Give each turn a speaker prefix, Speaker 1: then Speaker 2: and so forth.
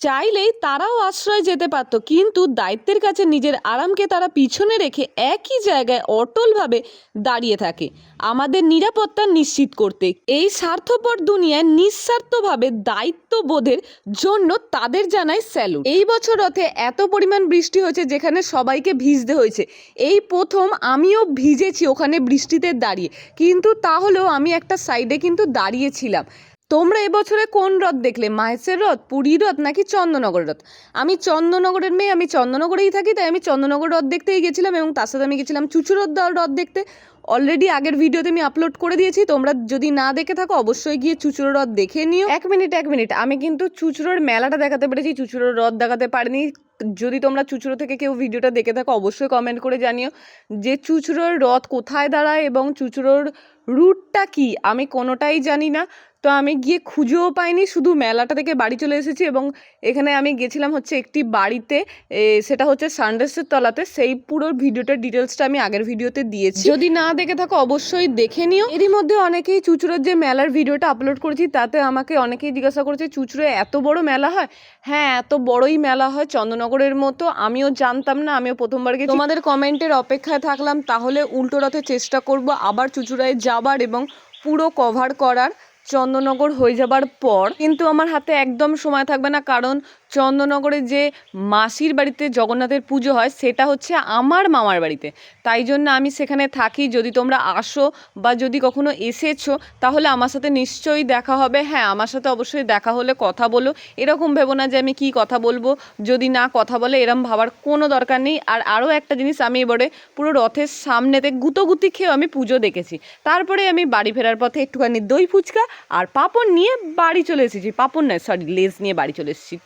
Speaker 1: চাইলেই তারাও আশ্রয় যেতে পারত, কিন্তু দায়িত্বের কাছে নিজের আরামকে তারা পিছনে রেখে একই জায়গায় অটলভাবে দাঁড়িয়ে থাকে আমাদের নিরাপত্তা নিশ্চিত করতে। এই স্বার্থপর দুনিয়ায় নিঃস্বার্থভাবে দায়িত্ববোধের জন্য তাদের জানাই স্যালুট। এই বছর রথে এত পরিমাণ বৃষ্টি হয়েছে যেখানে সবাইকে ভিজতে হয়েছে। এই প্রথম আমিও ভিজেছি ওখানে বৃষ্টিতে দাঁড়িয়ে, কিন্তু তাহলেও আমি একটা সাইডে কিন্তু দাঁড়িয়েছিলাম। তোমরা এবছরে কোন রথ দেখলে? মাহেশের রথ, পুরীর রথ নাকি চন্দননগর রথ? আমি চন্দননগরের মেয়ে, আমি চন্দননগরেই থাকি, তাই আমি চন্দননগর রথ দেখতেই গেছিলাম এবং তার সাথে আমি গেছিলাম চুচুড়ার রথ দেখতে। অলরেডি আগের ভিডিওতে আমি আপলোড করে দিয়েছি, তোমরা যদি না দেখে থাকো অবশ্যই গিয়ে চুচুড়ো রথ দেখে নিও। এক মিনিট, আমি কিন্তু চুচুড়োর মেলাটা দেখাতে পেরেছি, চুচুড়োর রথ দেখাতে পারিনি। যদি তোমরা চুচুড়ো থেকে কেউ ভিডিওটা দেখে থাকো অবশ্যই কমেন্ট করে জানিও যে চুচুড়োর রথ কোথায় দাঁড়ায় এবং চুচুড়োর রুটটা কি। আমি কোনোটাই জানি না, তো আমি গিয়ে খুঁজেও পাইনি, শুধু মেলাটা থেকে বাড়ি চলে এসেছি। এবং এখানে আমি গেছিলাম হচ্ছে একটি বাড়িতে, সেটা হচ্ছে সানরাইজের তলাতে। সেই পুরো ভিডিওটার ডিটেলসটা আমি আগের ভিডিওতে দিয়েছি, যদি না দেখে থাকো অবশ্যই দেখে নিও। এরই মধ্যে অনেকেই চুচুড়োর যে মেলার ভিডিওটা আপলোড করেছি তাতে আমাকে অনেকেই জিজ্ঞাসা করেছে চুচুড়ে এত বড় মেলা হয়? হ্যাঁ, এত বড়ই মেলা হয়, চন্দননগরের মতো। আমিও জানতাম না, আমিও প্রথমবার গেছি। তোমাদের কমেন্টের অপেক্ষায় থাকলাম, তাহলে উল্টো রথে চেষ্টা করব আবার চুচুড়ায় যাবার এবং পুরো কভার করার চন্দননগর হয়ে যাবার পর। কিন্তু আমার হাতে একদম সময় থাকবে না, কারণ চন্দননগরে যে মাসির বাড়িতে জগন্নাথের পুজো হয় সেটা হচ্ছে আমার মামার বাড়িতে, তাই জন্য আমি সেখানে থাকি। যদি তোমরা আসো বা যদি কখনো এসেছো তাহলে আমার সাথে নিশ্চয়ই দেখা হবে। হ্যাঁ, আমার সাথে অবশ্যই দেখা হলে কথা বলো, এরকম ভেবো না যে আমি কি কথা বলবো যদি না কথা বলে, এরম ভাবার কোনো দরকার নেই। আর আরও একটা জিনিস, আমি এবারে পুরো রথের সামনেতে গুতোগুতি খেয়েও আমি পুজো দেখেছি। তারপরে আমি বাড়ি ফেরার পথে একটুখানি দই ফুচকা আর পাঁপড় নিয়ে বাড়ি চলে এসেছি। পাঁপড় নয়, সরি, লেজ নিয়ে বাড়ি চলে এসেছি।